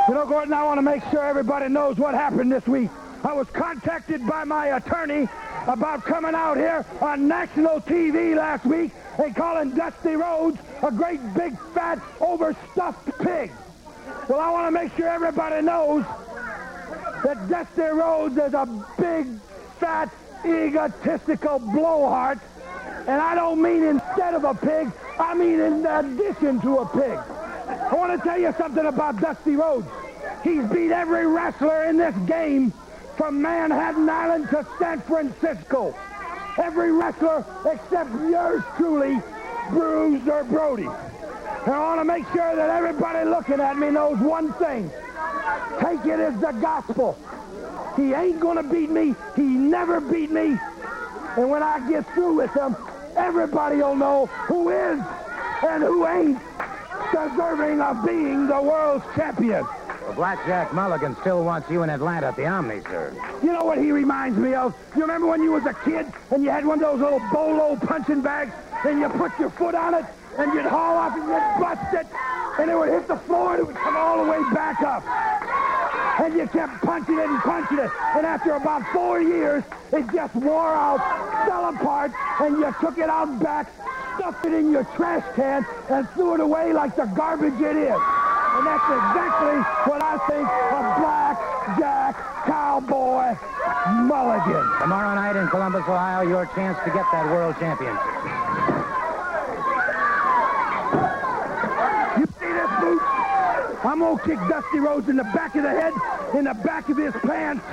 You know, Gordon, I want to make sure everybody knows what happened this week. I was contacted by my attorney about coming out here on national TV last week and calling Dusty Rhodes a great big fat overstuffed pig. Well, I want to make sure everybody knows that Dusty Rhodes is a big fat egotistical blowhard, and I don't mean instead of a pig, I mean in addition to a pig. I want to tell you something about Dusty Rhodes. He's beat every wrestler in this game from Manhattan Island to San Francisco. Every wrestler except yours truly, Bruiser Brody. And I want to make sure that everybody looking at me knows one thing. Take it as the gospel. He ain't going to beat me. He never beat me. And when I get through with him, everybody will know who is and who ain't deserving of being the world's champion. Well, Blackjack Mulligan still wants you in Atlanta at the Omni, sir. You know what he reminds me of? You remember when you was a kid and you had one of those little bolo punching bags and you put your foot on it and you'd haul off and you'd bust it and it would hit the floor and it would come all the way back up. And you kept punching it and punching it. And after about 4 years, it just wore out, fell apart, and you took it out back, stuffed it in your trash can, and threw it away like the garbage it is. And that's exactly what I think of Blackjack Cowboy Mulligan. Tomorrow night in Columbus, Ohio, your chance to get that world championship. You see this, Boots? I'm going to kick Dusty Rhodes in the back of the head, in the back of his pants,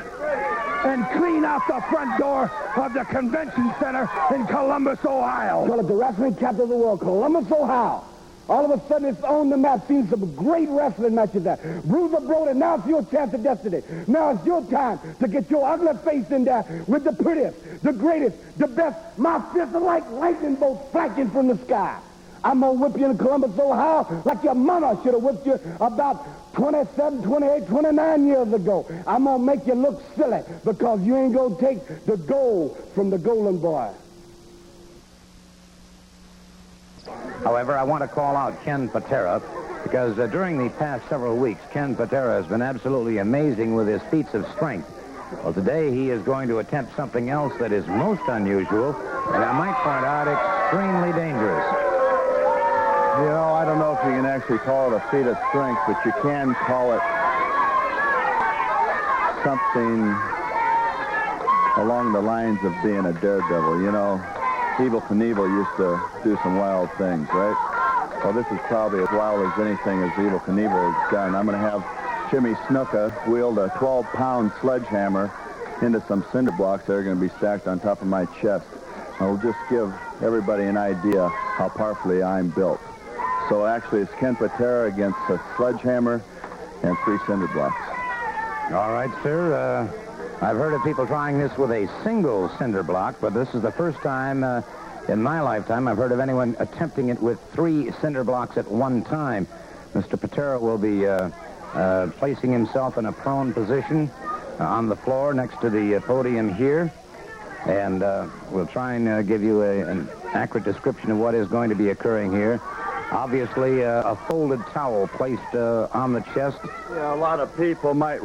and clean out the front door of the convention center in Columbus, Ohio. Well, it's the wrestling capital of the world, Columbus, Ohio. All of a sudden, it's on the map. Seen some great wrestling matches there. Bruiser Brody, now it's your chance of destiny. Now it's your time to get your ugly face in there with the prettiest, the greatest, the best. My fists are like lightning bolts flanking from the sky. I'm going to whip you in Columbus, Ohio, like your mama should have whipped you about 27, 28, 29 years ago. I'm going to make you look silly because you ain't going to take the gold from the Golden Boy. However, I want to call out Ken Patera because during the past several weeks, Ken Patera has been absolutely amazing with his feats of strength. Well, today he is going to attempt something else that is most unusual, and I might point out extremely dangerous. You know, I don't know if you can actually call it a feat of strength, but you can call it something along the lines of being a daredevil. You know, Evel Knievel used to do some wild things, right? Well, this is probably as wild as anything as Evel Knievel has done. I'm going to have Jimmy Snuka wield a 12-pound sledgehammer into some cinder blocks that are going to be stacked on top of my chest. I'll just give everybody an idea how powerfully I'm built. So actually, it's Ken Patera against a sledgehammer and 3 cinder blocks. All right, sir. I've heard of people trying this with a single cinder block, but this is the first time in my lifetime I've heard of anyone attempting it with 3 cinder blocks at one time. Mr. Patera will be placing himself in a prone position on the floor next to the podium here, and we'll try and give you an accurate description of what is going to be occurring here. Obviously, a folded towel placed on the chest. Yeah, a lot of people might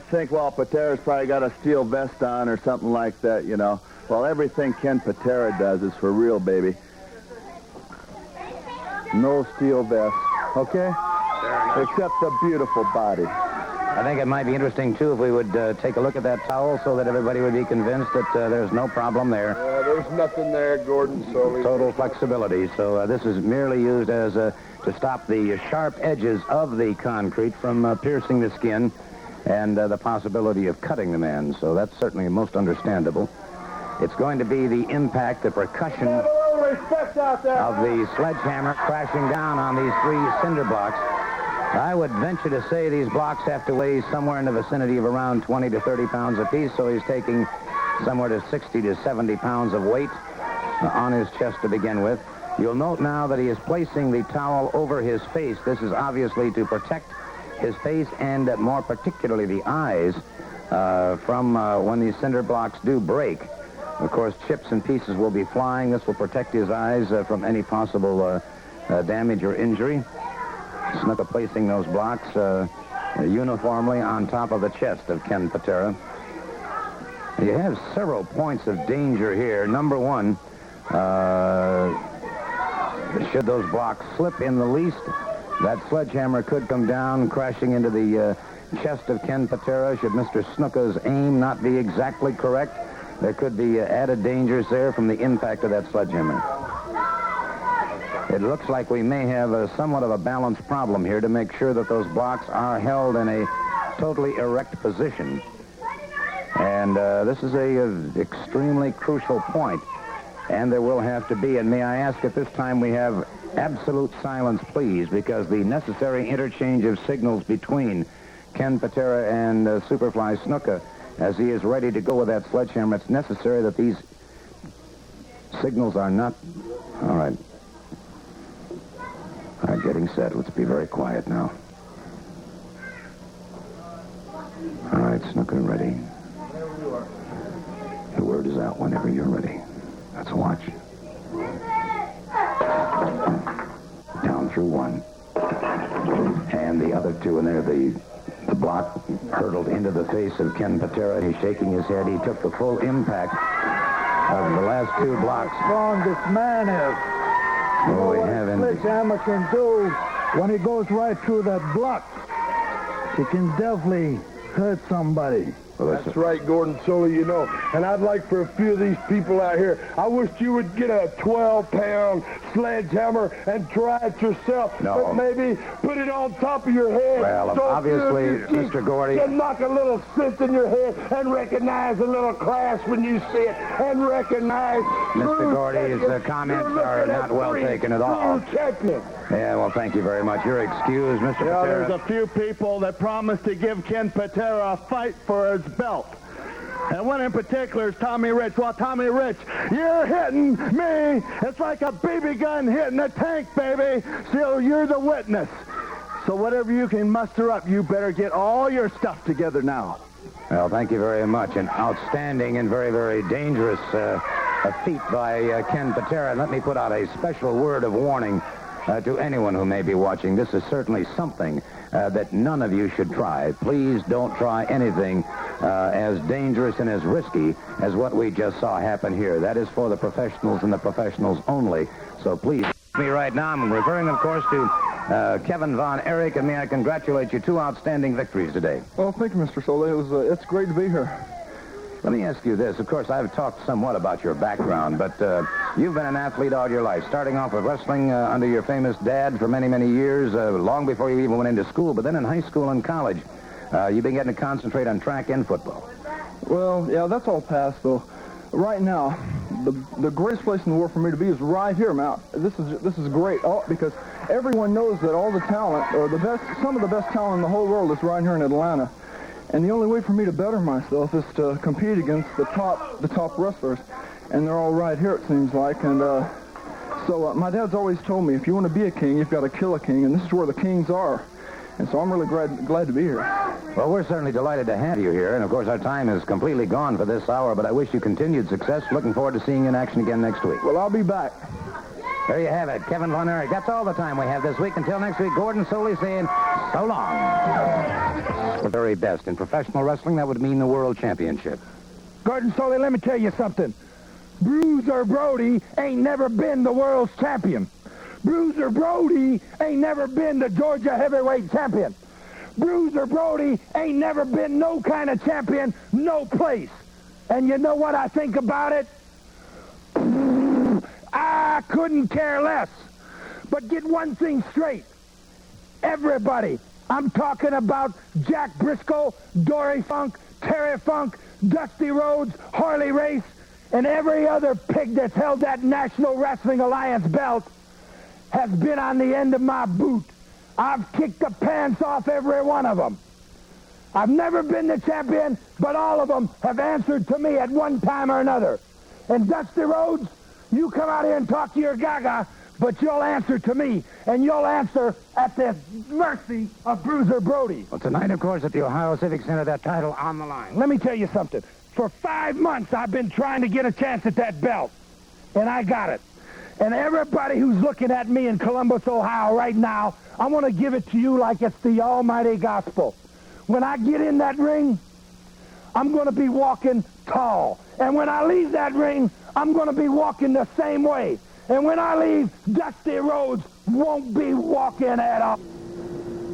think, well, Patera's probably got a steel vest on or something like that, you know. Well, everything Ken Patera does is for real, baby. No steel vest, okay? Except a beautiful body. I think it might be interesting, too, if we would take a look at that towel so that everybody would be convinced that there's no problem there. There's nothing there, Gordon. So total flexibility. So this is merely used as to stop the sharp edges of the concrete from piercing the skin and the possibility of cutting the man. So that's certainly most understandable. It's going to be the impact, the percussion of the sledgehammer crashing down on these 3 cinder blocks. I would venture to say these blocks have to weigh somewhere in the vicinity of around 20 to 30 pounds apiece, so he's taking somewhere to 60 to 70 pounds of weight on his chest to begin with. You'll note now that he is placing the towel over his face. This is obviously to protect his face and more particularly the eyes from when these cinder blocks do break. Of course, chips and pieces will be flying. This will protect his eyes from any possible damage or injury. Snuka placing those blocks uniformly on top of the chest of Ken Patera. You have several points of danger here. Number one, should those blocks slip in the least, that sledgehammer could come down crashing into the chest of Ken Patera. Should Mr. Snuka's aim not be exactly correct, there could be added dangers there from the impact of that sledgehammer. It looks like we may have somewhat of a balance problem here to make sure that those blocks are held in a totally erect position. And this is a extremely crucial point. And there will have to be, and may I ask at this time we have absolute silence, please, because the necessary interchange of signals between Ken Patera and Superfly Snuka, as he is ready to go with that sledgehammer, it's necessary that these signals are not... All right. All right, getting set. Let's be very quiet now. All right, Snuka, ready. The word is out whenever you're ready. Let's watch. Down through one. And the other two, and there the block hurtled into the face of Ken Patera. He's shaking his head. He took the full impact of the last two blocks. How strong this man is. Oh, we have what a sledgehammer can do when he goes right through that block. He can definitely hurt somebody. Well, That's right, Gordon Sully, you know. And I'd like for a few of these people out here, I wish you would get a 12-pound sledgehammer and try it yourself. No. But maybe put it on top of your head. Well, obviously, Mr. Gordy... And knock a little sense in your head and recognize a little class when you see it and recognize... Mr. Gordy's comments are not well taken at all. Champion. Yeah, well, thank you very much. You're excused, Mr. Yeah, Patera. there's a few people that promised to give Ken Patera a fight for his belt. And one in particular is Tommy Rich. Well, Tommy Rich, you're hitting me. It's like a BB gun hitting a tank, baby. So you're the witness. So whatever you can muster up, you better get all your stuff together now. Well, thank you very much. An outstanding and very, very dangerous feat by Ken Patera. And let me put out a special word of warning to anyone who may be watching. This is certainly something that none of you should try. Please don't try anything as dangerous and as risky as what we just saw happen here. That is for the professionals and the professionals only. So please, me right now. I'm referring, of course, to Kevin Von Erich, and may I congratulate you. 2 outstanding victories today. Well, thank you, Mr. Soley. It's great to be here. Let me ask you this. Of course, I've talked somewhat about your background, but you've been an athlete all your life, starting off with wrestling under your famous dad for many, many years, long before you even went into school. But then in high school and college, you began to concentrate on track and football. Well, yeah, that's all past, though. Right now, the greatest place in the world for me to be is right here, man. This is great, because everyone knows that all the talent, or some of the best talent in the whole world is right here in Atlanta. And the only way for me to better myself is to compete against the top wrestlers. And they're all right here, it seems like. And so my dad's always told me, if you want to be a king, you've got to kill a king. And this is where the kings are. And so I'm really glad to be here. Well, we're certainly delighted to have you here. And, of course, our time is completely gone for this hour. But I wish you continued success. Looking forward to seeing you in action again next week. Well, I'll be back. There you have it, Kevin Von Erich. That's all the time we have this week. Until next week, Gordon Soley saying so long. The very best. In professional wrestling, that would mean the world championship. Gordon Soley, let me tell you something. Bruiser Brody ain't never been the world's champion. Bruiser Brody ain't never been the Georgia heavyweight champion. Bruiser Brody ain't never been no kind of champion, no place. And you know what I think about it? I couldn't care less. But get one thing straight. Everybody, I'm talking about Jack Briscoe, Dory Funk, Terry Funk, Dusty Rhodes, Harley Race, and every other pig that's held that National Wrestling Alliance belt has been on the end of my boot. I've kicked the pants off every one of them. I've never been the champion, but all of them have answered to me at one time or another. And Dusty Rhodes, you come out here and talk to your gaga, but you'll answer to me, and you'll answer at the mercy of Bruiser Brody. Well, tonight, of course, at the Ohio Civic Center, that title on the line. Let me tell you something. For 5 months, I've been trying to get a chance at that belt, and I got it. And everybody who's looking at me in Columbus, Ohio right now, I want to give it to you like it's the almighty gospel. when I get in that ring, I'm going to be walking tall. And when I leave that ring, I'm going to be walking the same way. And when I leave, Dusty Rhodes won't be walking at all.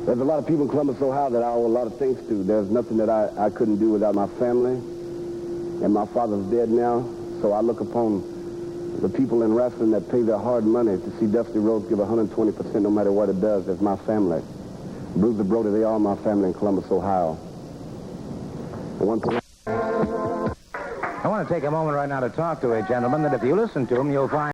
There's a lot of people in Columbus, Ohio that I owe a lot of things to. There's nothing that I couldn't do without my family. And my father's dead now, so I look upon the people in wrestling that pay their hard money to see Dusty Rhodes give 120% no matter what it does as my family. Bruiser Brody, they are my family in Columbus, Ohio. And one thing I want to take a moment right now to talk to a gentleman that if you listen to him, you'll find